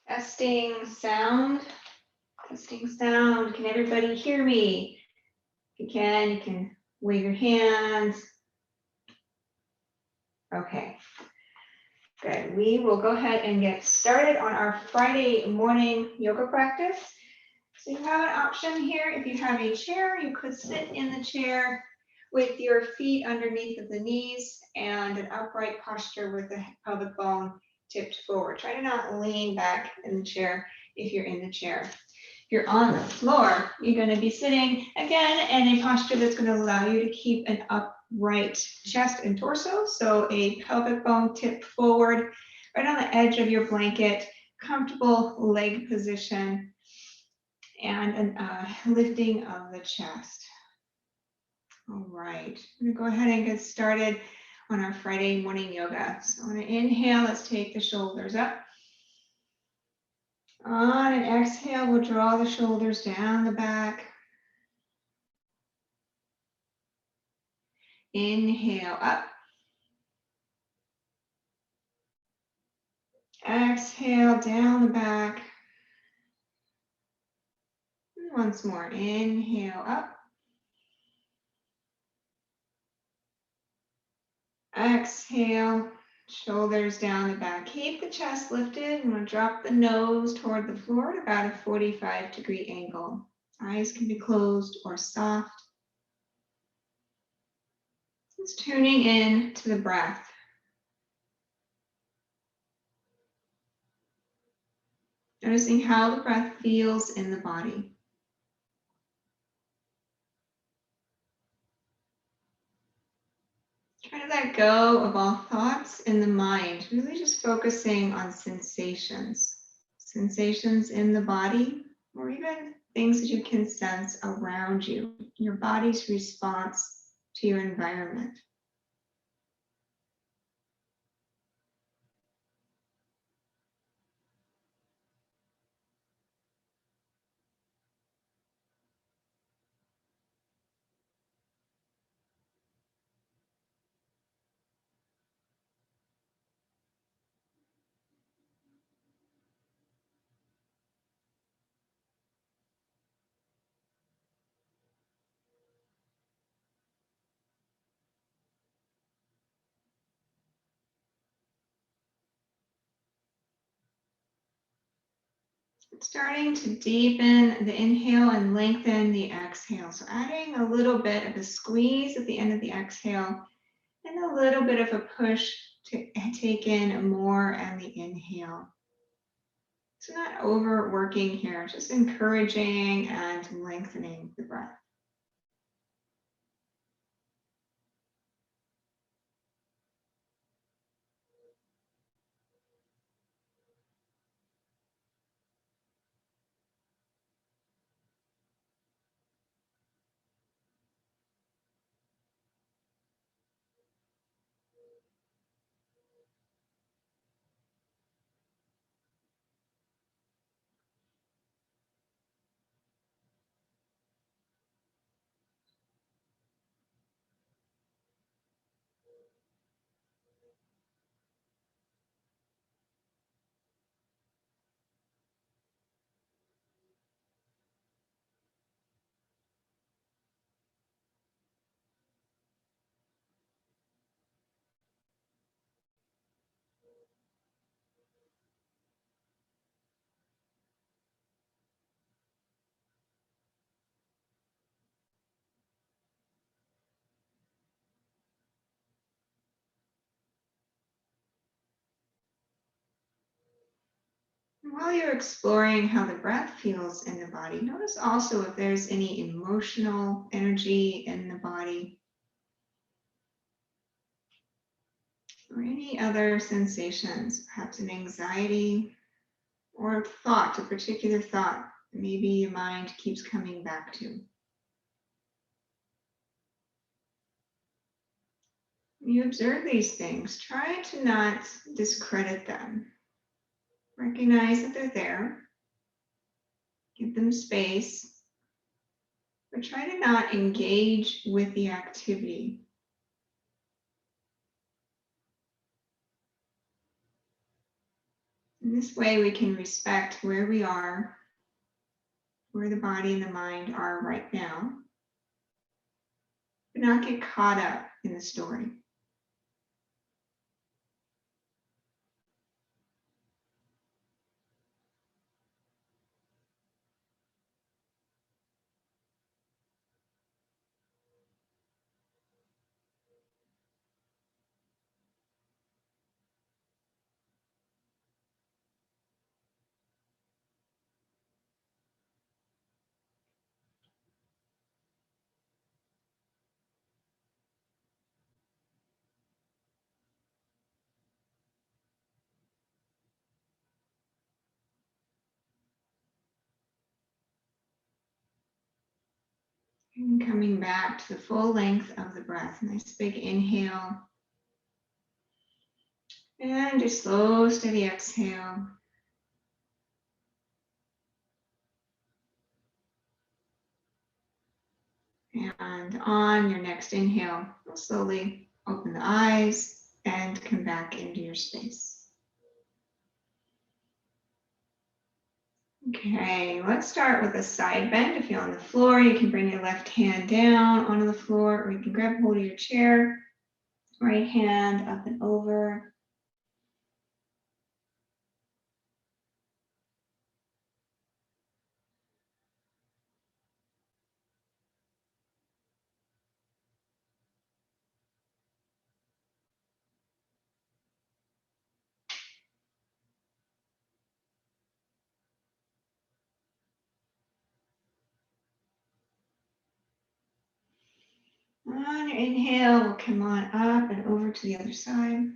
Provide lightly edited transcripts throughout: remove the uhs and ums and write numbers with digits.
Testing sound. Testing sound. Can everybody hear me? If you can wave your hands. Okay. Good. We will go ahead and get started on our Friday morning yoga practice. So you have an option here. If you have a chair, you could sit in the chair with your feet underneath of the knees and an upright posture with the pelvic bone tipped forward. Try to not lean back in the chair if you're in the chair. If you're on the floor, you're going to be sitting again in a posture that's going to allow you to keep an upright chest and torso. So a pelvic bone tipped forward, right on the edge of your blanket, comfortable leg position, and lifting of the chest. All right, I'm gonna go ahead and get started on our Friday morning yoga. So on an inhale, let's take the shoulders up. On an exhale, we'll draw the shoulders down the back. Inhale up. Exhale down the back. And once more, inhale up. Exhale, shoulders down the back. Keep the chest lifted. I'm going to drop the nose toward the floor at about a 45-degree angle. Eyes can be closed or soft. Just tuning in to the breath. Noticing how the breath feels in the body. Try to let go of all thoughts in the mind, really just focusing on sensations. Sensations in the body, or even things that you can sense around you, your body's response to your environment. Starting to deepen the inhale and lengthen the exhale. So adding a little bit of a squeeze at the end of the exhale and a little bit of a push to take in more on the inhale. So not overworking here, just encouraging and lengthening the breath. While you're exploring how the breath feels in the body, notice also if there's any emotional energy in the body or any other sensations, perhaps an anxiety or a thought, a particular thought that maybe your mind keeps coming back to. When you observe these things, try to not discredit them. Recognize that they're there. Give them space. But try to not engage with the activity. In this way, we can respect where we are, where the body and the mind are right now, but not get caught up in the story. And coming back to the full length of the breath. Nice big inhale. And just slow, steady exhale. And on your next inhale, you'll slowly open the eyes and come back into your space. Okay, let's start with a side bend. If you're on the floor, you can bring your left hand down onto the floor, or you can grab hold of your chair, right hand up and over. On your inhale, we'll come on up and over to the other side.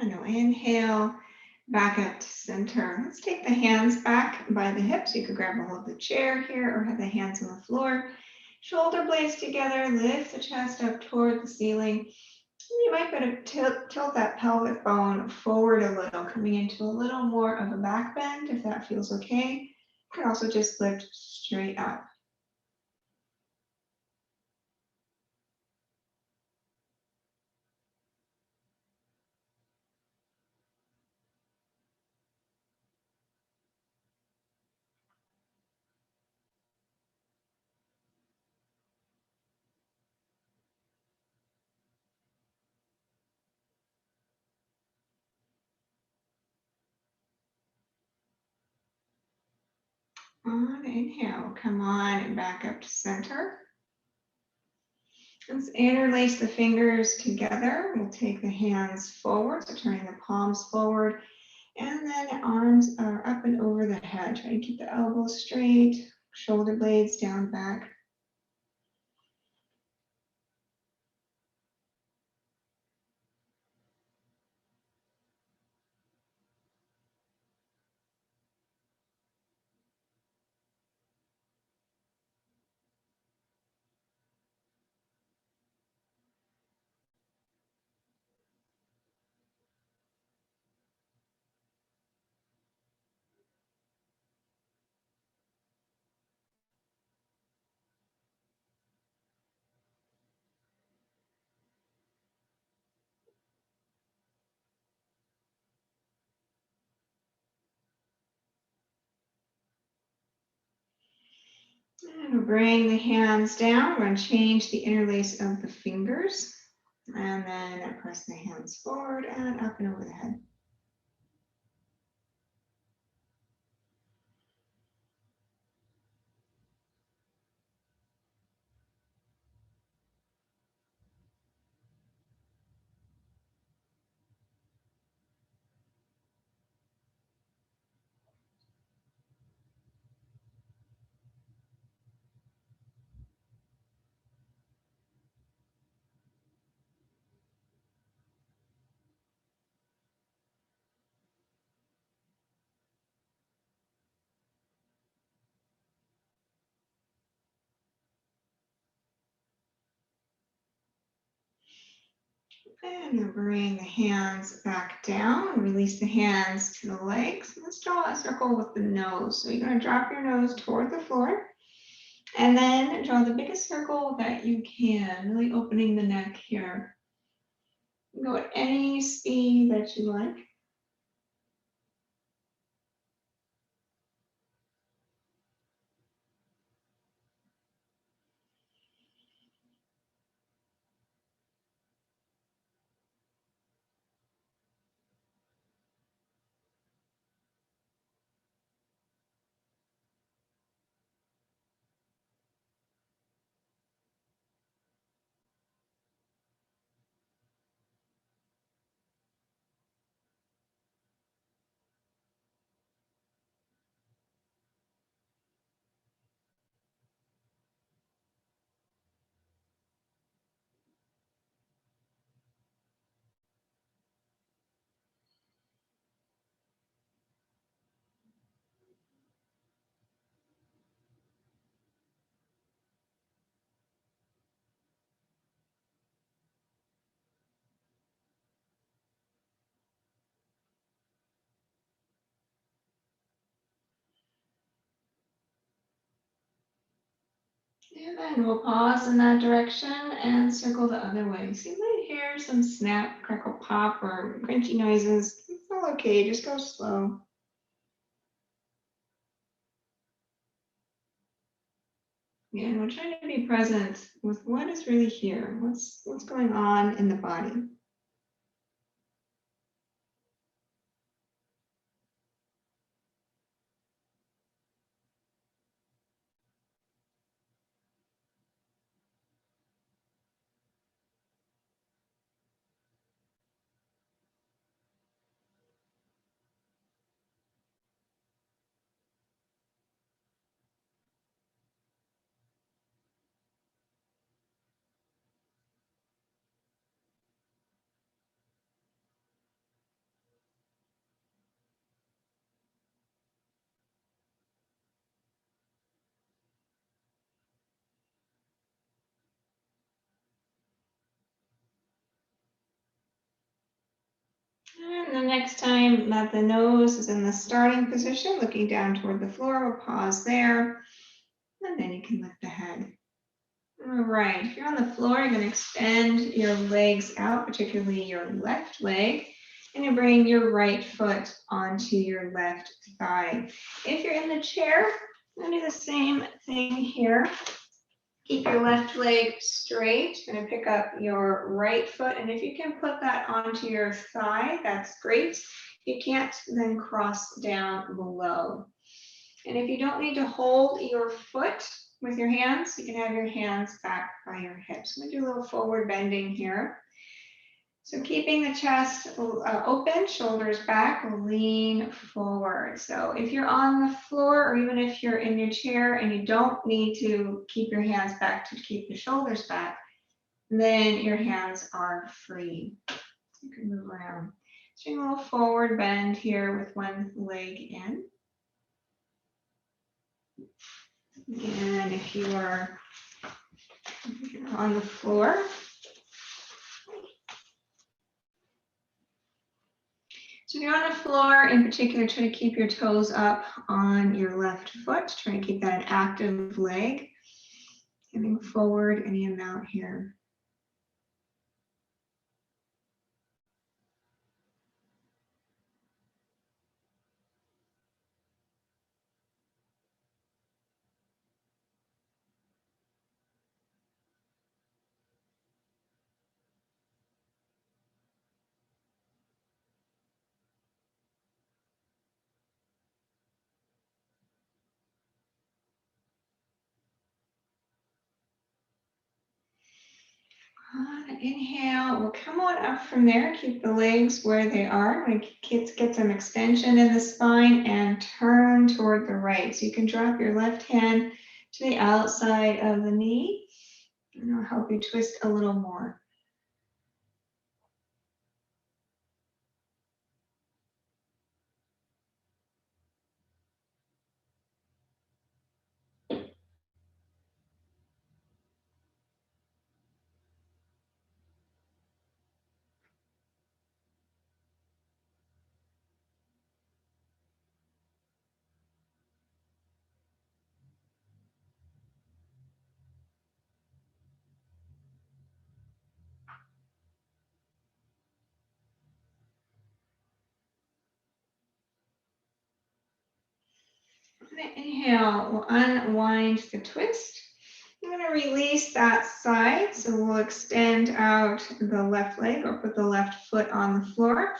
And we'll inhale, back up to center. Let's take the hands back by the hips. You could grab a hold of the chair here or have the hands on the floor. Shoulder blades together, lift the chest up toward the ceiling. You might better tilt that pelvic bone forward a little, coming into a little more of a back bend if that feels okay. You could also just lift straight up. On inhale, come on and back up to center. Let's interlace the fingers together. We'll take the hands forward, so turning the palms forward, and then arms are up and over the head. Try to keep the elbows straight, shoulder blades down back. And we'll bring the hands down. We're going to change the interlace of the fingers. And then press the hands forward and up and over the head. And then bring the hands back down, release the hands to the legs. Let's draw a circle with the nose. So you're going to drop your nose toward the floor and then draw the biggest circle that you can, really opening the neck here. Go at any speed that you like. And then we'll pause in that direction and circle the other way. So you might hear some snap, crackle, pop, or crunchy noises. It's all okay, just go slow. And we're trying to be present with what is really here, what's going on in the body. And the next time that the nose is in the starting position, looking down toward the floor, we'll pause there, and then you can lift the head. All right, if you're on the floor, you're going to extend your legs out, particularly your left leg, and you bring your right foot onto your left thigh. If you're in the chair, I'm going to do the same thing here. Keep your left leg straight. You're going to pick up your right foot, and if you can put that onto your thigh, that's great. If you can't, then cross down below. And if you don't need to hold your foot with your hands, you can have your hands back by your hips. I'm going to do a little forward bending here. So keeping the chest open, shoulders back, lean forward. So if you're on the floor or even if you're in your chair and you don't need to keep your hands back to keep the shoulders back, then your hands are free. You can move around. So a little forward bend here with one leg in. And if you are on the floor, so if you're on the floor, in particular, try to keep your toes up on your left foot. Try to keep that an active leg. Giving forward any amount here. Inhale, we'll come on up from there. Keep the legs where they are. Get some extension in the spine and turn toward the right. So you can drop your left hand to the outside of the knee, and it'll help you twist a little more. Inhale, we'll unwind the twist. I'm going to release that side, so we'll extend out the left leg or put the left foot on the floor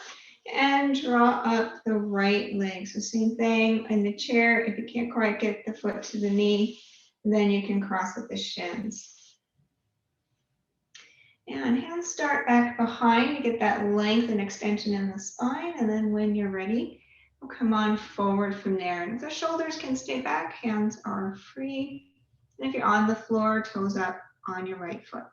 and draw up the right leg. So same thing in the chair. If you can't quite get the foot to the knee, then you can cross with the shins. And hands start back behind to get that length and extension in the spine. And then when you're ready, we'll come on forward from there. And if the shoulders can stay back, hands are free. And if you're on the floor, toes up on your right foot.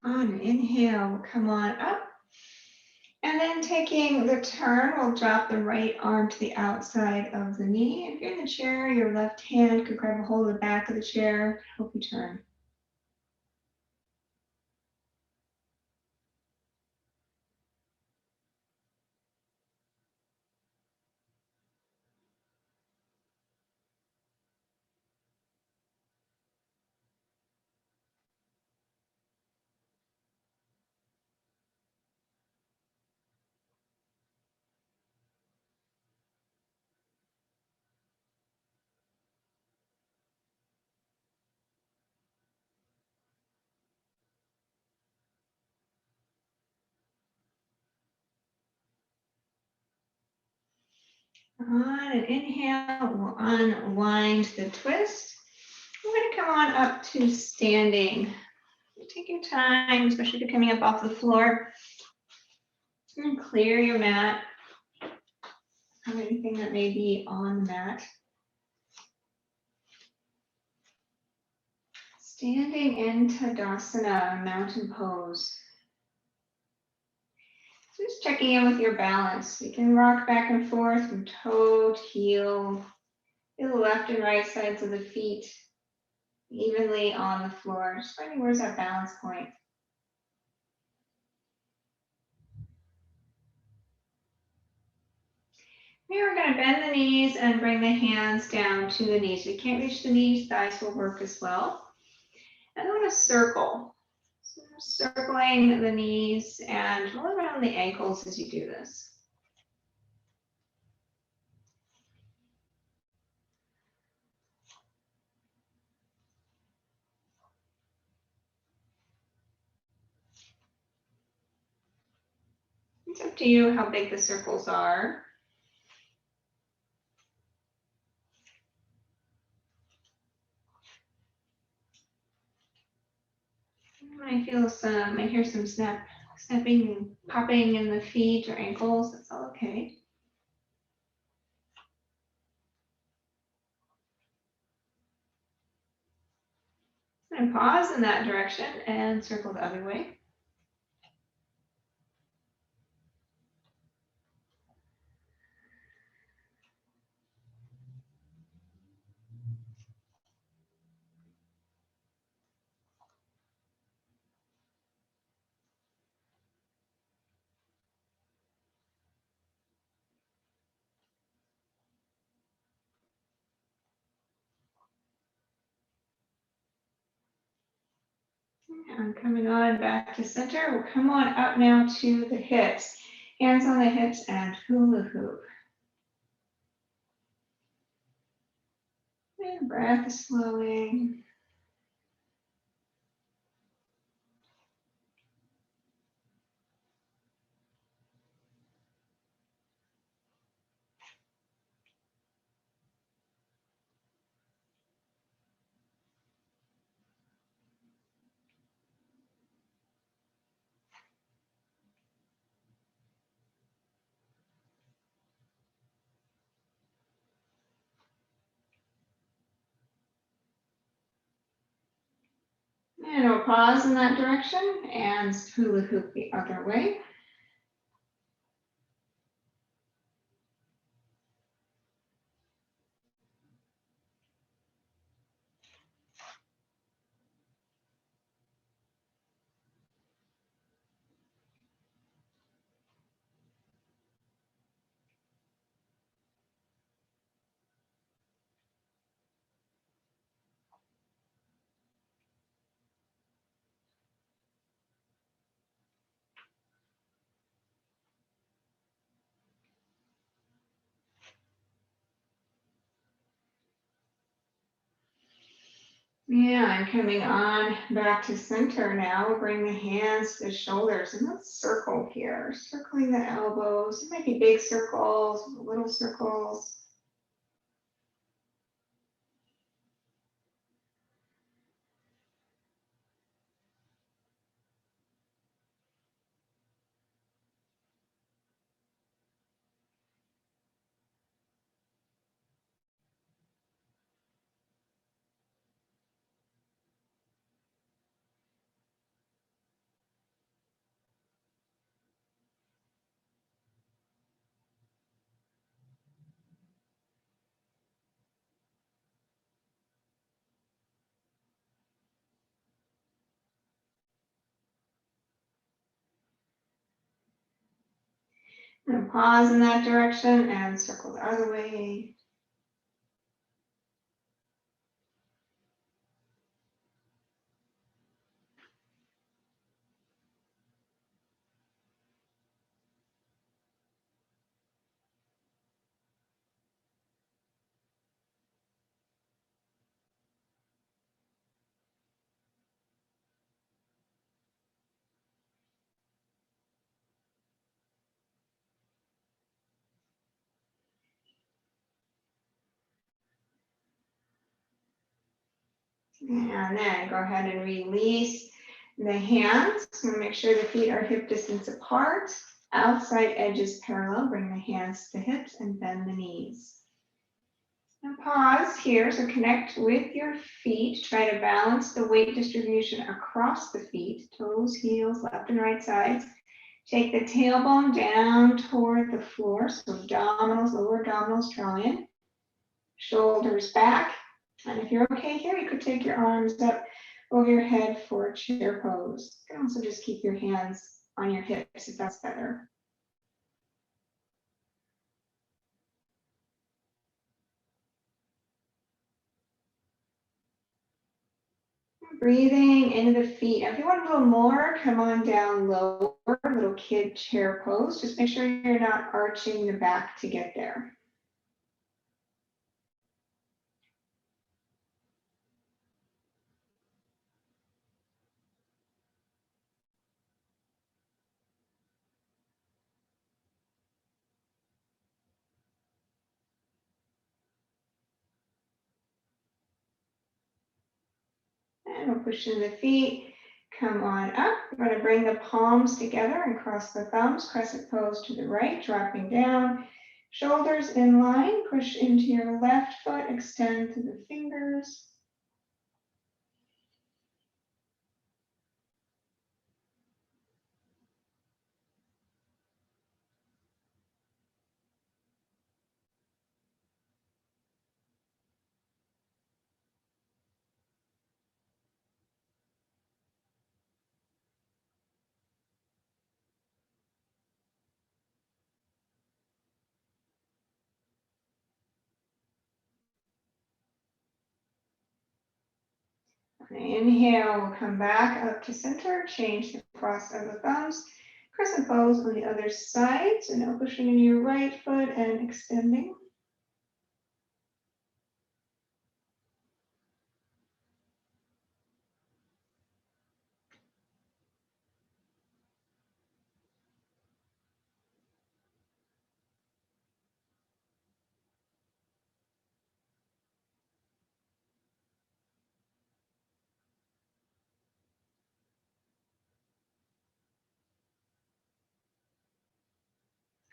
On an inhale, we'll come on up. And then taking the turn, we'll drop the right arm to the outside of the knee. If you're in the chair, your left hand could grab a hold of the back of the chair, help you turn. On an inhale, we'll unwind the twist. We're going to come on up to standing. Take your time, especially if you're coming up off the floor. And clear your mat of anything that may be on the mat. Standing in Tadasana, mountain pose. Just checking in with your balance. You can rock back and forth from toe to heel. Feel the left and right sides of the feet evenly on the floor. Just finding where's that balance point. Here we're going to bend the knees and bring the hands down to the knees. If you can't reach the knees, thighs will work as well. And then a circle. So circling the knees and roll around the ankles as you do this. It's up to you how big the circles are. I feel some, I hear some snapping, popping in the feet or ankles. That's all okay. And pause in that direction and circle the other way. And coming on back to center. We'll come on up now to the hips. Hands on the hips and hula hoop. And breath is flowing. pause in that direction and hula hoop the other way. Yeah, and coming on back to center now, we'll bring the hands to the shoulders and let's circle here, circling the elbows. It might be big circles, little circles. And pause in that direction and circle the other way. And then go ahead and release the hands. So make sure the feet are hip distance apart. Outside edges parallel. Bring the hands to hips and bend the knees. And pause here. So connect with your feet. Try to balance the weight distribution across the feet. Toes, heels, left and right sides. Take the tailbone down toward the floor. So abdominals, lower abdominals draw in. Shoulders back. And if you're okay here, you could take your arms up over your head for chair pose. You can also just keep your hands on your hips if that's better. Breathing into the feet. Now, if you want a little more, come on down lower, little kid chair pose. Just make sure you're not arching the back to get there. And we'll push in the feet. Come on up. We're going to bring the palms together and cross the thumbs. Crescent pose to the right, dropping down. Shoulders in line. Push into your left foot. Extend to the fingers. Inhale, we'll come back up to center, change the cross of the thumbs, crescent pose on the other side. So now pushing in your right foot and extending.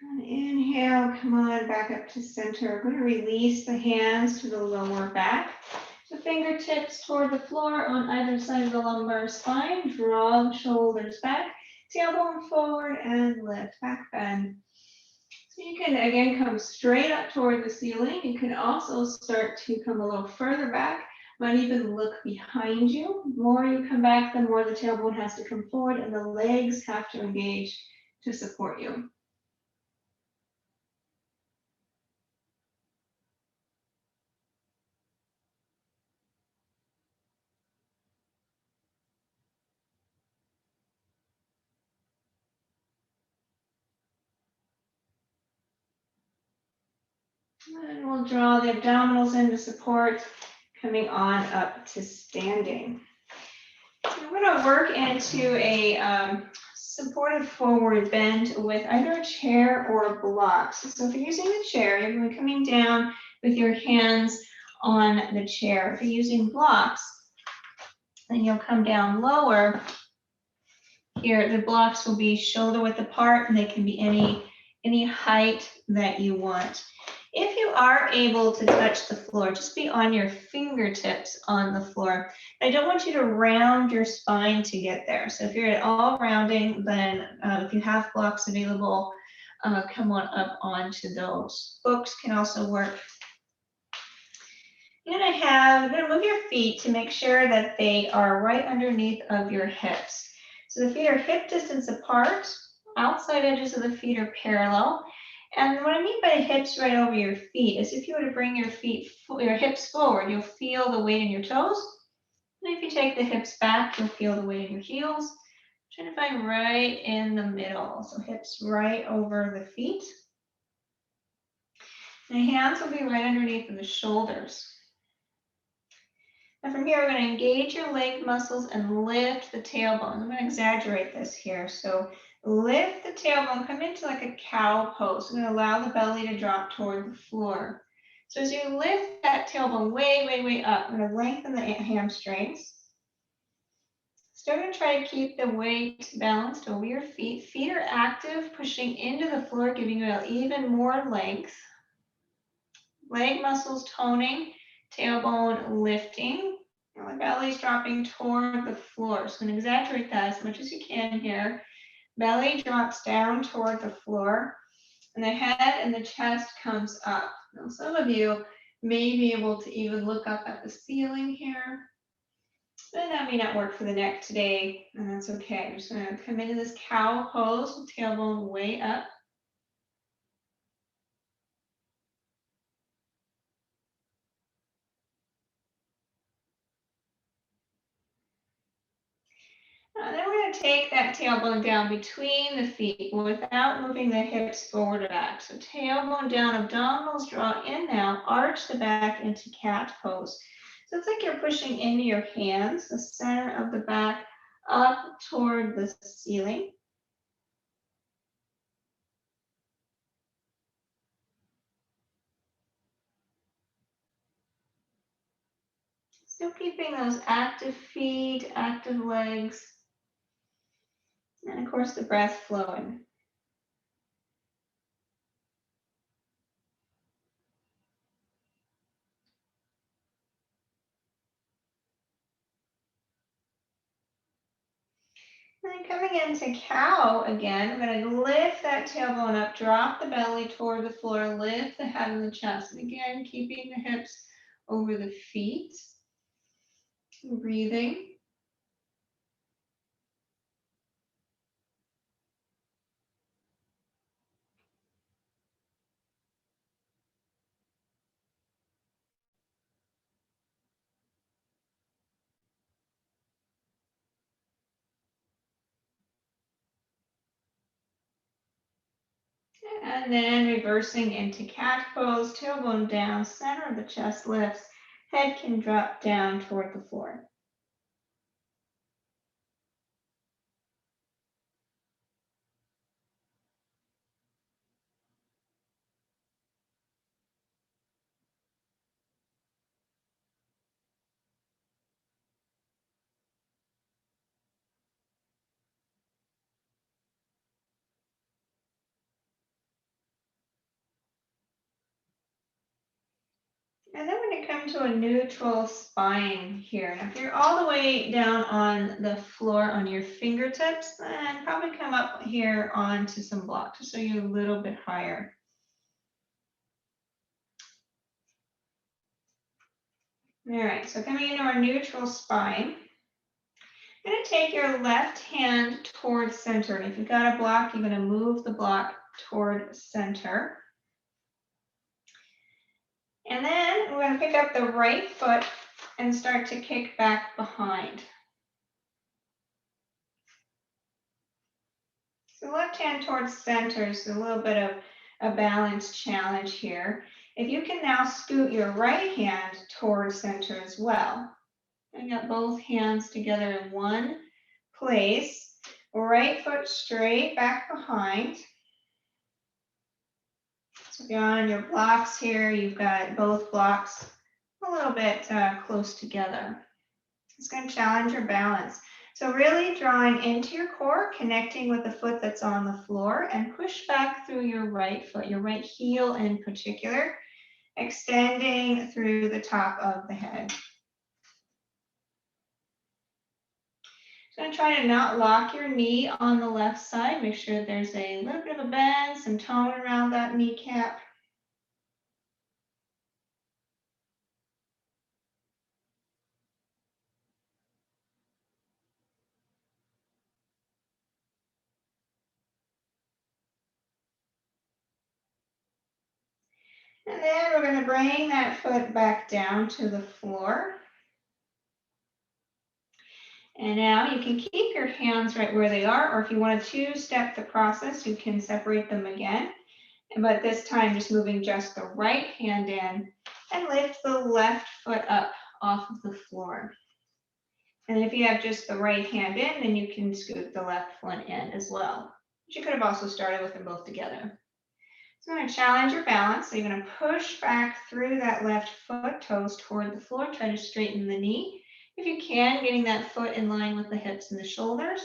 And inhale, come on back up to center. We're going to release the hands to the lower back. the fingertips toward the floor on either side of the lumbar spine. Draw the shoulders back, tailbone forward, and lift, back bend. So you can, again, come straight up toward the ceiling. You can also start to come a little further back. Might even look behind you. The more you come back, the more the tailbone has to come forward and the legs have to engage to support you. And we'll draw the abdominals into support, coming on up to standing. We're going to work into a supported forward bend with either a chair or blocks. So if you're using the chair, you're going to be coming down with your hands on the chair. If you're using blocks, then you'll come down lower. Here, the blocks will be shoulder width apart, and they can be any height that you want. If you are able to touch the floor, just be on your fingertips on the floor. I don't want you to round your spine to get there. So if you're at all rounding, then if you have blocks available, come on up onto those. Books can also work. You're gonna move your feet to make sure that they are right underneath of your hips. So the feet are hip distance apart, outside edges of the feet are parallel. And what I mean by hips right over your feet is if you were to bring your hips forward, you'll feel the weight in your toes. And if you take the hips back, you'll feel the weight in your heels. Trying to find right in the middle. So hips right over the feet. And the hands will be right underneath of the shoulders. And from here, we're going to engage your leg muscles and lift the tailbone. I'm going to exaggerate this here. So lift the tailbone, come into like a cow pose. I'm going to allow the belly to drop toward the floor. So as you lift that tailbone way, way, way up, I'm going to lengthen the hamstrings. Still going to try to keep the weight balanced over your feet. Feet are active, pushing into the floor, giving you even more length. Leg muscles toning, tailbone lifting. The belly's dropping toward the floor. So I'm going to exaggerate that as much as you can here. Belly drops down toward the floor, and the head and the chest comes up. Now, some of you may be able to even look up at the ceiling here. But that may not work for the neck today, and that's okay. I'm just going to come into this cow pose with tailbone way up. Then we're going to take that tailbone down between the feet without moving the hips forward or back. So tailbone down, abdominals draw in now, arch the back into cat pose. So it's like you're pushing into your hands, the center of the back up toward the ceiling. Still keeping those active feet, active legs. And of course, the breath flowing. And then coming into cow again, I'm going to lift that tailbone up, drop the belly toward the floor, lift the head and the chest. And again, keeping the hips over the feet. Breathing. And then reversing into cat pose, tailbone down, center of the chest lifts, head can drop down toward the floor. And then we're going to come to a neutral spine here. Now, if you're all the way down on the floor on your fingertips, then probably come up here onto some blocks so you're a little bit higher. All right, so coming into our neutral spine, you're going to take your left hand towards center. And if you've got a block, you're going to move the block toward center. And then we're going to pick up the right foot and start to kick back behind. So left hand towards center is a little bit of a balance challenge here. If you can now scoot your right hand towards center as well. Bring up both hands together in one place. Right foot straight back behind. So beyond your blocks here, you've got both blocks a little bit close together. It's going to challenge your balance. So really drawing into your core, connecting with the foot that's on the floor, and push back through your right foot, your right heel in particular, extending through the top of the head. So I'm going to try to not lock your knee on the left side. Make sure there's a little bit of a bend, some tone around that kneecap. And then we're going to bring that foot back down to the floor. And now you can keep your hands right where they are, or if you want to two-step the process, you can separate them again. But this time, just moving just the right hand in and lift the left foot up off of the floor. And if you have just the right hand in, then you can scoot the left foot in as well. But you could have also started with them both together. So I'm going to challenge your balance. So you're going to push back through that left foot, toes toward the floor. Try to straighten the knee. If you can, getting that foot in line with the hips and the shoulders.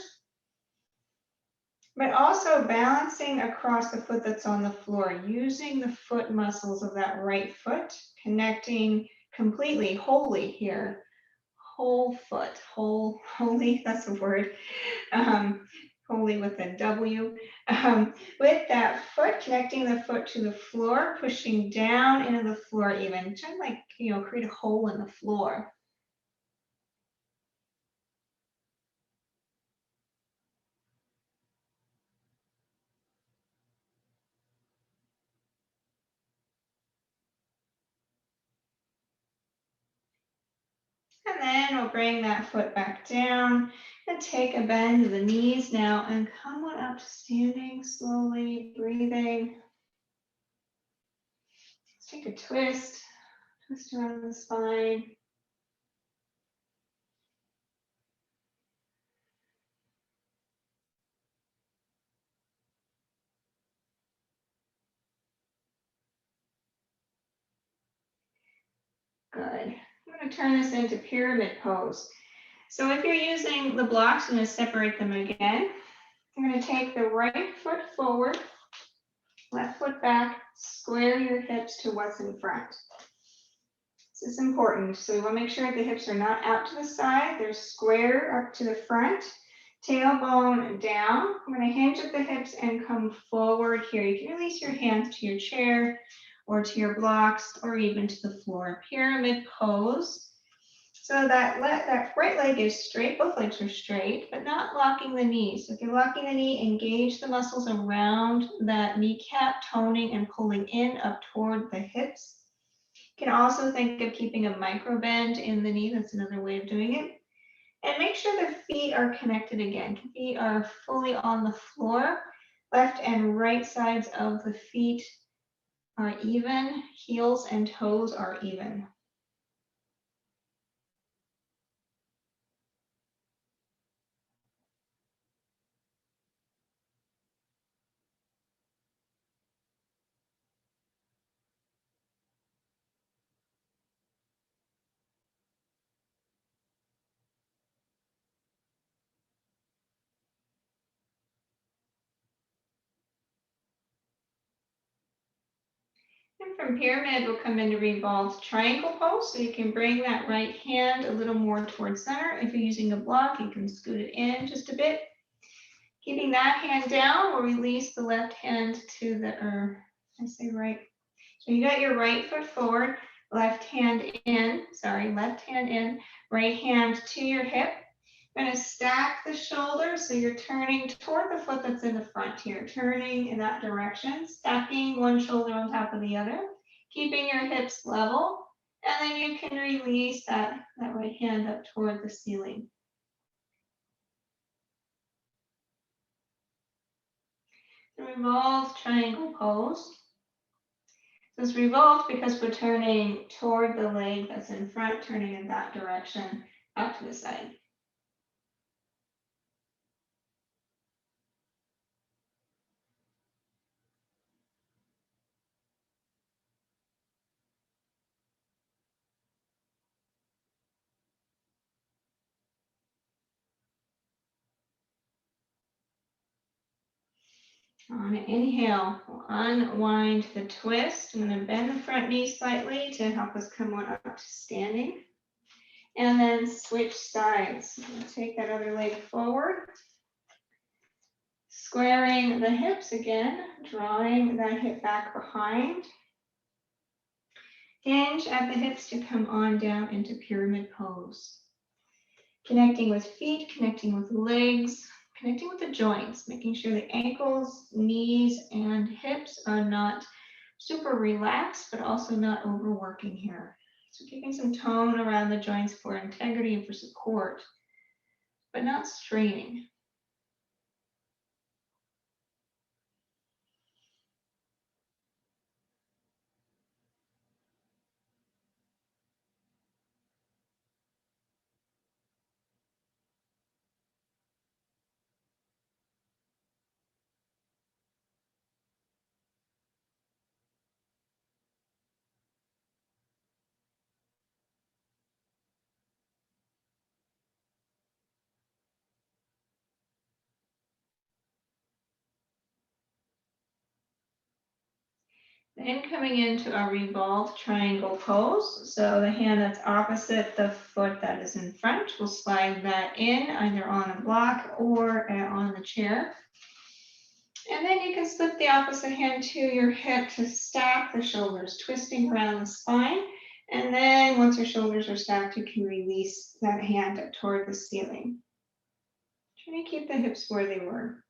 But also balancing across the foot that's on the floor, using the foot muscles of that right foot, connecting completely, wholly here. Whole foot, wholly, that's a word. Wholly with a W. With that foot, connecting the foot to the floor, pushing down into the floor even. Try to like, create a hole in the floor. And then we'll bring that foot back down and take a bend to the knees now and come on up to standing slowly, breathing. Let's take a twist around the spine. Good. I'm going to turn this into pyramid pose. So if you're using the blocks, I'm going to separate them again. I'm going to take the right foot forward, left foot back, square your hips to what's in front. This is important. So you want to make sure the hips are not out to the side. They're square up to the front. Tailbone down. I'm going to hinge at the hips and come forward here. You can release your hands to your chair or to your blocks or even to the floor. Pyramid pose. So that right leg is straight, both legs are straight, but not locking the knee. So if you're locking the knee, engage the muscles around that kneecap, toning and pulling in up toward the hips. You can also think of keeping a micro bend in the knee. That's another way of doing it. And make sure the feet are connected again. Feet are fully on the floor. Left and right sides of the feet are even. Heels and toes are even. And from pyramid, we'll come into revolved triangle pose. So you can bring that right hand a little more towards center. If you're using a block, you can scoot it in just a bit. Keeping that hand down, we'll release the left hand to the, I say right. So you got your right foot forward, left hand in, right hand to your hip. You're going to stack the shoulders, so you're turning toward the foot that's in the front here, turning in that direction, stacking one shoulder on top of the other, keeping your hips level, and then you can release that right hand up toward the ceiling. The revolved triangle pose. So it's revolved because we're turning toward the leg that's in front, turning in that direction out to the side. On an inhale, we'll unwind the twist. I'm going to bend the front knee slightly to help us come on up to standing. And then switch sides. I'm going to take that other leg forward. Squaring the hips again, drawing that hip back behind. Hinge at the hips to come on down into pyramid pose. Connecting with feet, connecting with legs, connecting with the joints, making sure the ankles, knees, and hips are not super relaxed, but also not overworking here. So keeping some tone around the joints for integrity and for support, but not straining. Then coming into a revolved triangle pose. So the hand that's opposite the foot that is in front, we'll slide that in either on a block or on the chair. And then you can slip the opposite hand to your hip to stack the shoulders, twisting around the spine. And then once your shoulders are stacked, you can release that hand up toward the ceiling. Try to keep the hips where they were.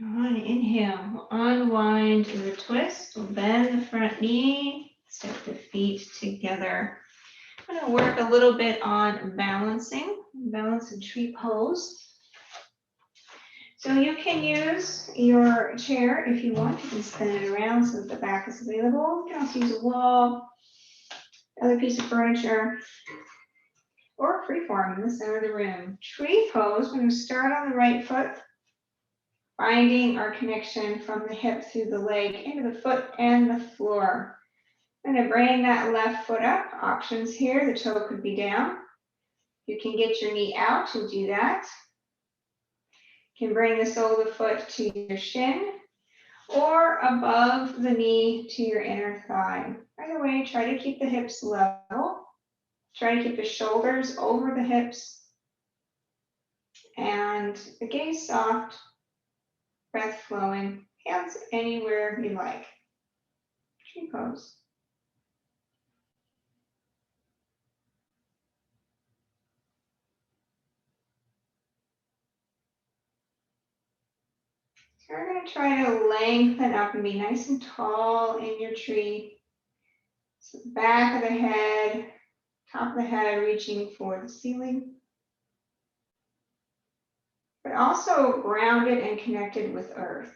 On inhale, unwind the twist. We'll bend the front knee, step the feet together. I'm going to work a little bit on balancing, balance and tree pose. So you can use your chair if you want. You can spin it around so that the back is available. You can also use a wall, another piece of furniture, or freeform in the center of the room. Tree pose, we're going to start on the right foot, finding our connection from the hip through the leg into the foot and the floor. I'm going to bring that left foot up. Options here, the toe could be down. You can get your knee out to do that. You can bring the sole of the foot to your shin or above the knee to your inner thigh. Either way, try to keep the hips level. Try to keep the shoulders over the hips and the gaze soft. Breath flowing, hands anywhere you like. Tree pose. So we're going to try to lengthen up and be nice and tall in your tree. So back of the head, top of the head reaching for the ceiling. but also grounded and connected with earth.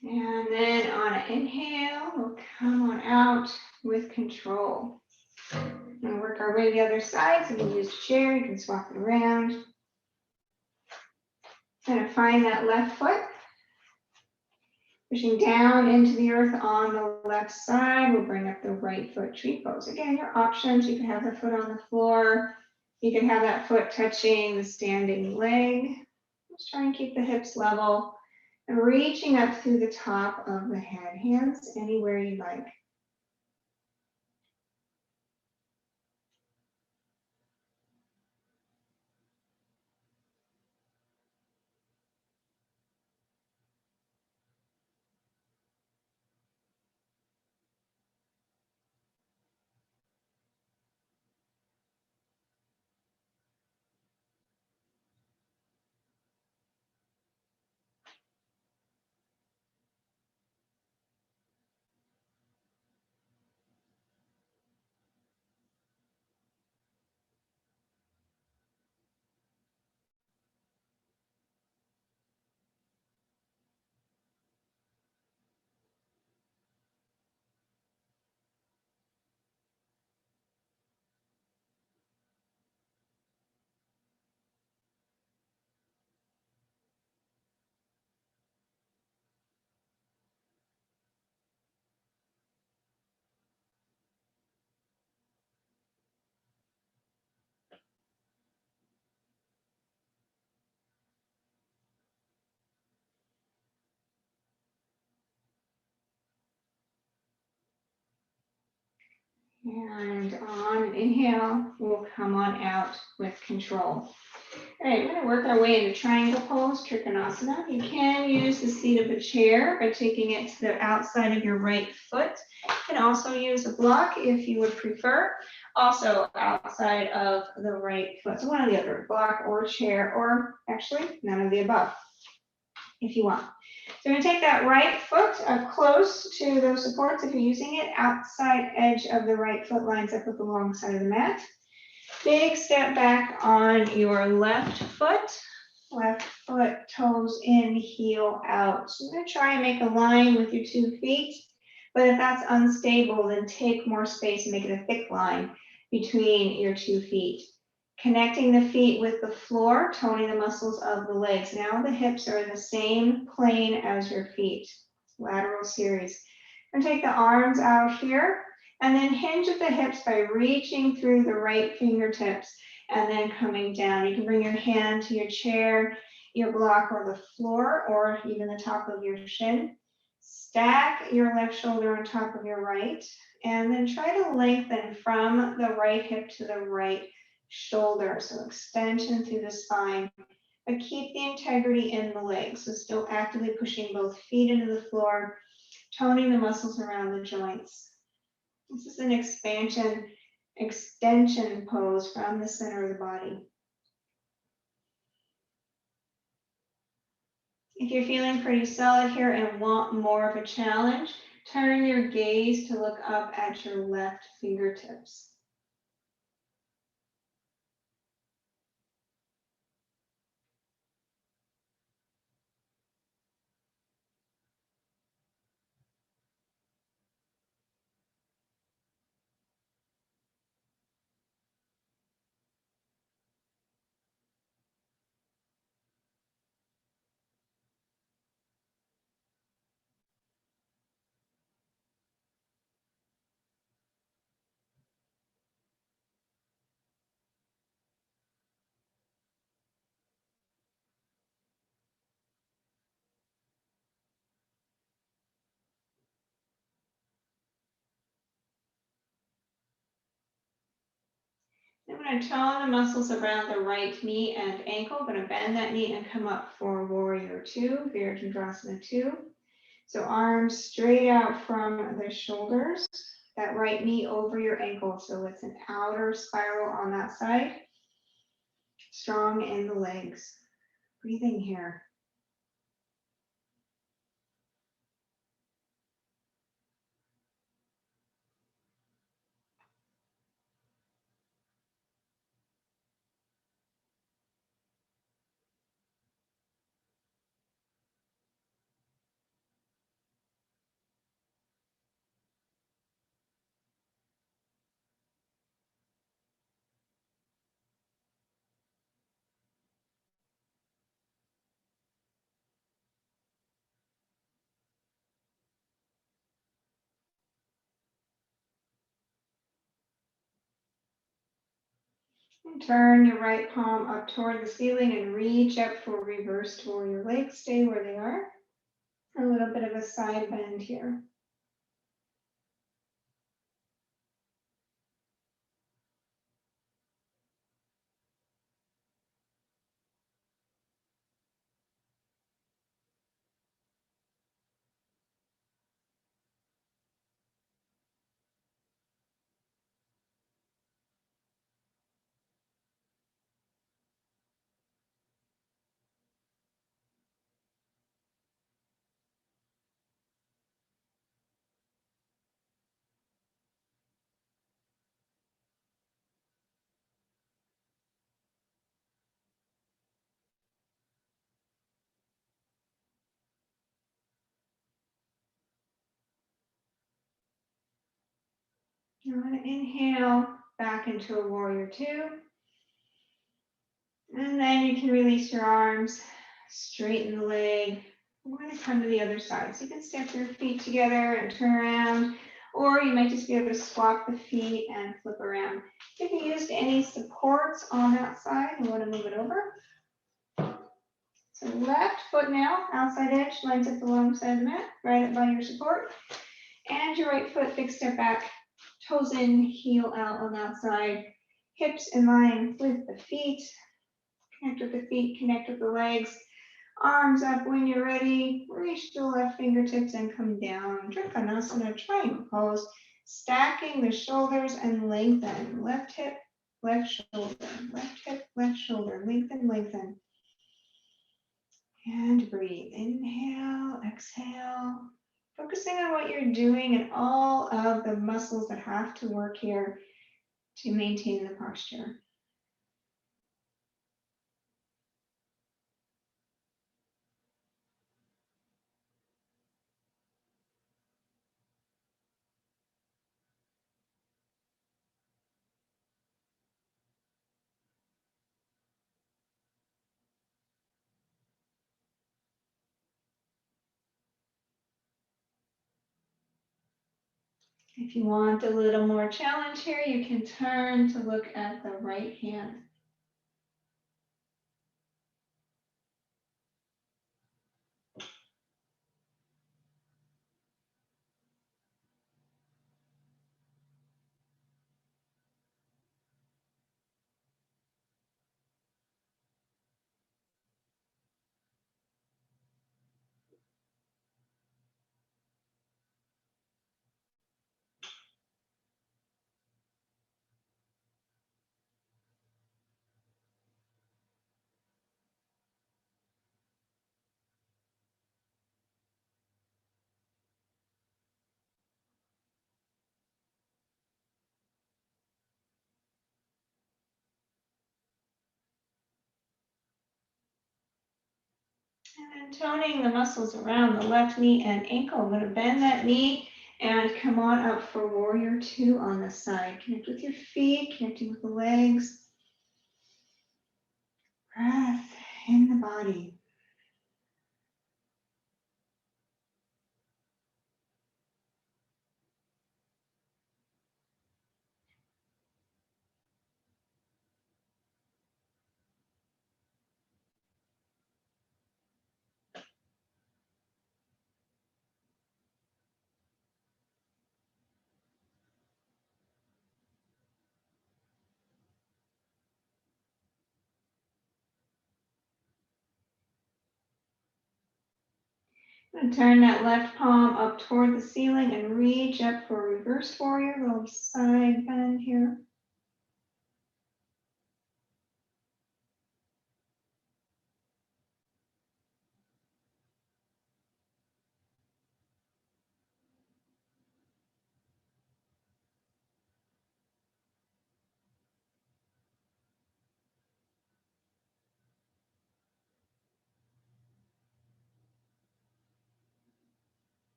And then on an inhale, we'll come on out with control. And work our way to the other side. So you can use a chair, you can swap it around. Kind of find that left foot. Pushing down into the earth on the left side, we'll bring up the right foot, tree pose. Again, your options, you can have the foot on the floor. You can have that foot touching the standing leg. Just try and keep the hips level. And reaching up through the top of the head, hands anywhere you like. And on an inhale, we'll come on out with control. All right, we're going to work our way into triangle pose, Trikonasana. You can use the seat of a chair by taking it to the outside of your right foot. You can also use a block if you would prefer, also outside of the right foot. So one or the other, block or chair, or actually none of the above, if you want. So we're going to take that right foot up close to those supports. If you're using it, outside edge of the right foot lines up with the long side of the mat. Big step back on your left foot toes in, heel out. So you're going to try and make a line with your 2 feet, but if that's unstable, then take more space and make it a thick line between your 2 feet. Connecting the feet with the floor, toning the muscles of the legs. Now the hips are in the same plane as your feet, lateral series. And take the arms out here, and then hinge at the hips by reaching through the right fingertips and then coming down. You can bring your hand to your chair, your block, or the floor, or even the top of your shin. Stack your left shoulder on top of your right, and then try to lengthen from the right hip to the right shoulder. So extension through the spine, but keep the integrity in the legs. So still actively pushing both feet into the floor, toning the muscles around the joints. This is an extension pose from the center of the body. If you're feeling pretty solid here and want more of a challenge, turn your gaze to look up at your left fingertips. going to tone the muscles around the right knee and ankle. I'm going to bend that knee and come up for warrior two, Virabhadrasana 2. So arms straight out from the shoulders, that right knee over your ankle. So it's an outer spiral on that side. Strong in the legs. Breathing here. And turn your right palm up toward the ceiling and reach up for reversed warrior legs. Stay where they are. A little bit of a side bend here. You want to inhale back into a warrior two. And then you can release your arms, straighten the leg. We're going to come to the other side. So you can step your feet together and turn around, or you might just be able to swap the feet and flip around. If you used any supports on that side, you want to move it over. So left foot now, outside edge, lines up the long side of the mat, right up by your support. And your right foot, big step back, toes in, heel out on that side, hips in line with the feet. Connect with the feet, connect with the legs, arms up when you're ready. Reach the left fingertips and come down. Trikonasana, triangle pose. Stacking the shoulders and lengthen. Left hip, left shoulder, left hip, left shoulder. Lengthen, lengthen. And breathe. Inhale, exhale. Focusing on what you're doing and all of the muscles that have to work here to maintain the posture. If you want a little more challenge here, you can turn to look at the right hand. And then toning the muscles around the left knee and ankle. I'm going to bend that knee and come on up for warrior two on the side. Connect with your feet, connecting with the legs. Breath in the body. And turn that left palm up toward the ceiling and reach up for a reverse warrior, little side bend here.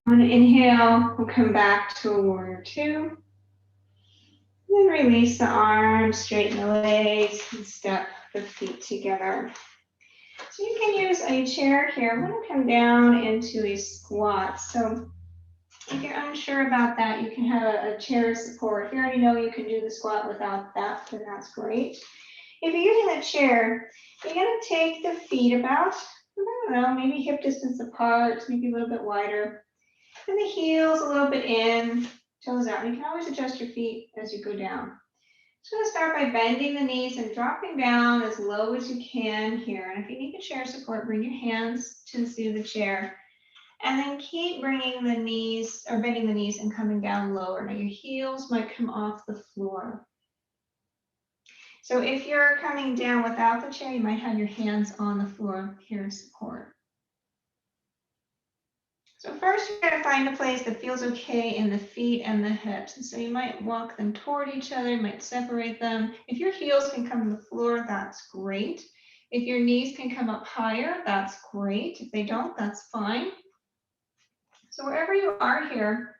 On an inhale, we'll come back to a warrior two. Then release the arms, straighten the legs, and step the feet together. So you can use a chair here. I'm going to come down into a squat. So if you're unsure about that, you can have a chair support. If you already know you can do the squat without that, then that's great. If you're using the chair, you're going to take the feet about, I don't know, maybe hip distance apart, maybe a little bit wider. And the heels a little bit in, toes out. You can always adjust your feet as you go down. So I'm going to start by bending the knees and dropping down as low as you can here. And if you need the chair support, bring your hands to the seat of the chair. And then keep bringing the knees, or bending the knees and coming down lower. Now your heels might come off the floor. So if you're coming down without the chair, you might have your hands on the floor here to support. So first, you're going to find a place that feels okay in the feet and the hips. And so you might walk them toward each other, you might separate them. If your heels can come to the floor, that's great. If your knees can come up higher, that's great. If they don't, that's fine. So wherever you are here,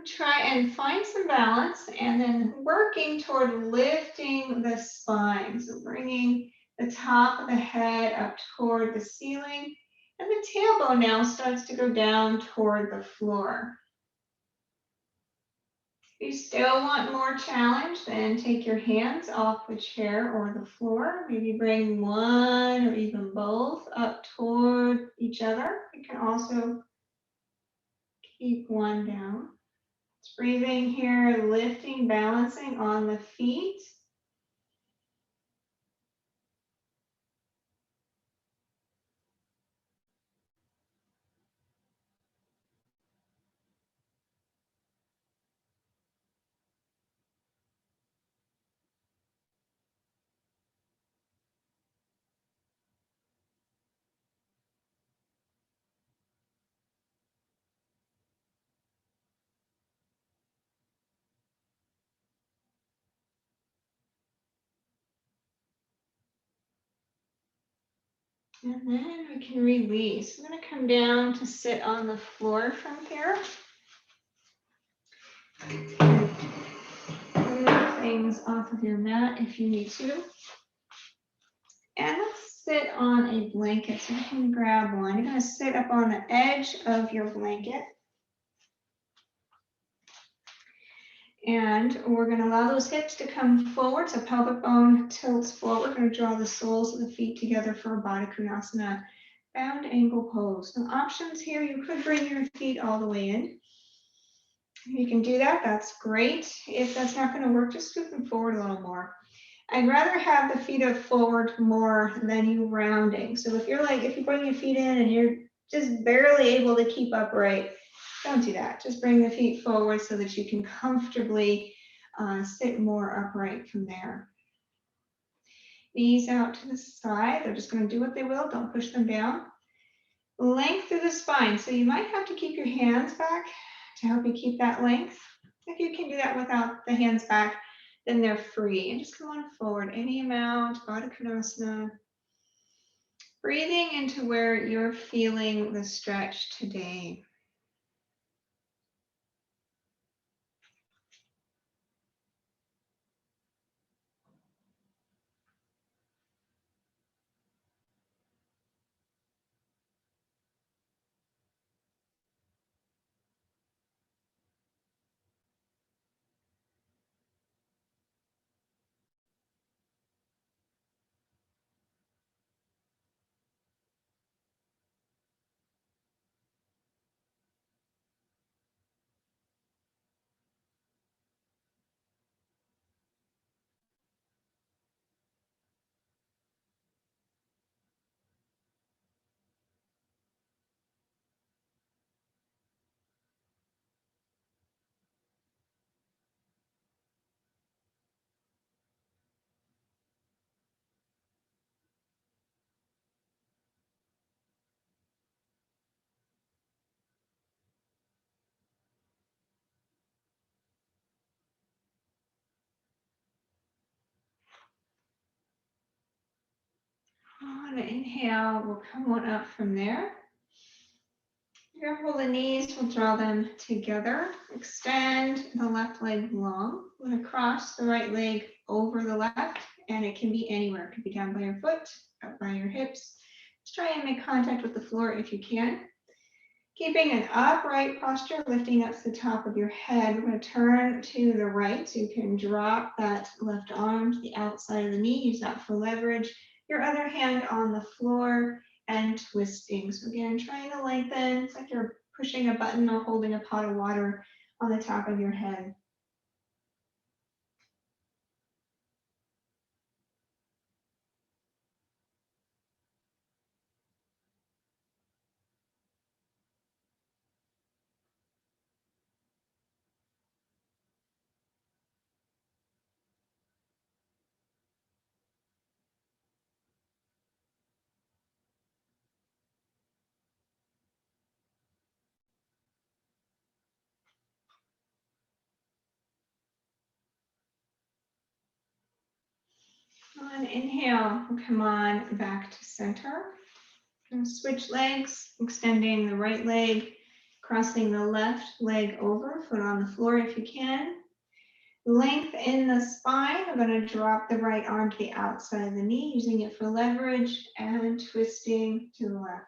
try and find some balance and then working toward lifting the spine. So bringing the top of the head up toward the ceiling. And the tailbone now starts to go down toward the floor. If you still want more challenge, then take your hands off the chair or the floor. Maybe bring one or even both up toward each other. You can also keep one down. It's breathing here, lifting, balancing on the feet. And then we can release. I'm going to come down to sit on the floor from here. Move things off of your mat if you need to. And let's sit on a blanket. So you can grab one. You're going to sit up on the edge of your blanket. And we're going to allow those hips to come forward. So pelvic bone tilts forward. We're going to draw the soles of the feet together for a Baddha Konasana bound ankle pose. Now options here, you could bring your feet all the way in. You can do that, that's great. If that's not going to work, just scoot them forward a little more. I'd rather have the feet up forward more than you rounding. So if you bring your feet in and you're just barely able to keep upright, don't do that. Just bring the feet forward so that you can comfortably sit more upright from there. Knees out to the side. They're just going to do what they will. Don't push them down. Length through the spine. So you might have to keep your hands back to help you keep that length. If you can do that without the hands back, then they're free. And just come on forward any amount, Baddha Konasana. Breathing into where you're feeling the stretch today. On an inhale, we'll come on up from there. Careful the knees, we'll draw them together. Extend the left leg long. We're going to cross the right leg over the left, and it can be anywhere. It could be down by your foot, up by your hips. Just try and make contact with the floor if you can. Keeping an upright posture, lifting up to the top of your head. We're going to turn to the right, so you can drop that left arm to the outside of the knee. Use that for leverage. Your other hand on the floor and twisting. So again, trying to lengthen. It's like you're pushing a button or holding a pot of water on the top of your head. On inhale, we'll come on back to center. Switch legs, extending the right leg, crossing the left leg over, foot on the floor if you can. Length in the spine. I'm going to drop the right arm to the outside of the knee, using it for leverage and twisting to the left.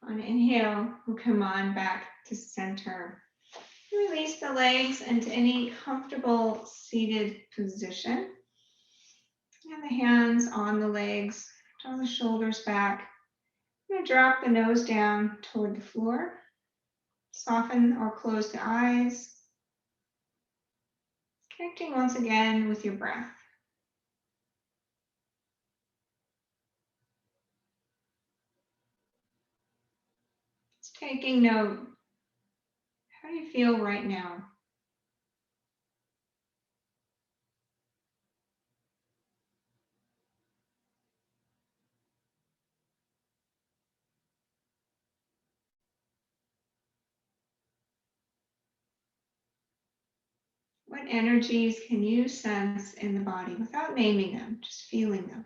On inhale, we'll come on back to center. Release the legs into any comfortable seated position. And the hands on the legs, draw the shoulders back. I'm going to drop the nose down toward the floor. Soften or close the eyes. Connecting once again with your breath. Just taking note. How do you feel right now? What energies can you sense in the body without naming them, just feeling them?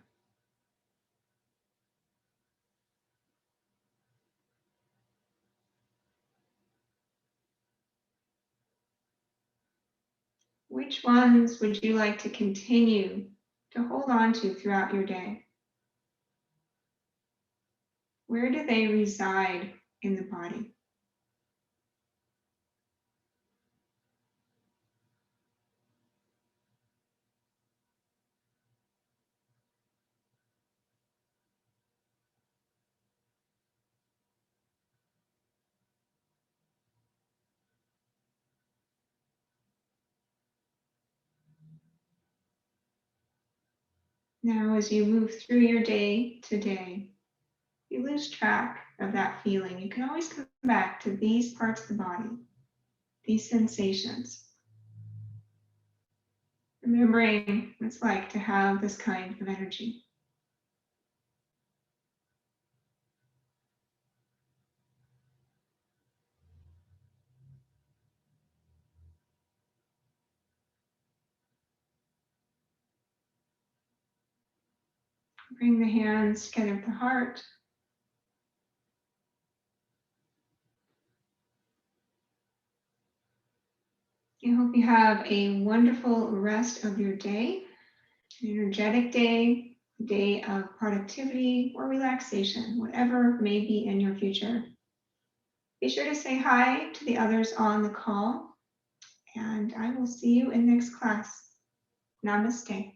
Which ones would you like to continue to hold on to throughout your day? Where do they reside in the body? Now, as you move through your day today, you lose track of that feeling. You can always come back to these parts of the body, these sensations. Remembering what it's like to have this kind of energy. Bring the hands together at the heart. I hope you have a wonderful rest of your day, an energetic day, a day of productivity or relaxation, whatever may be in your future. Be sure to say hi to the others on the call, and I will see you in next class. Namaste.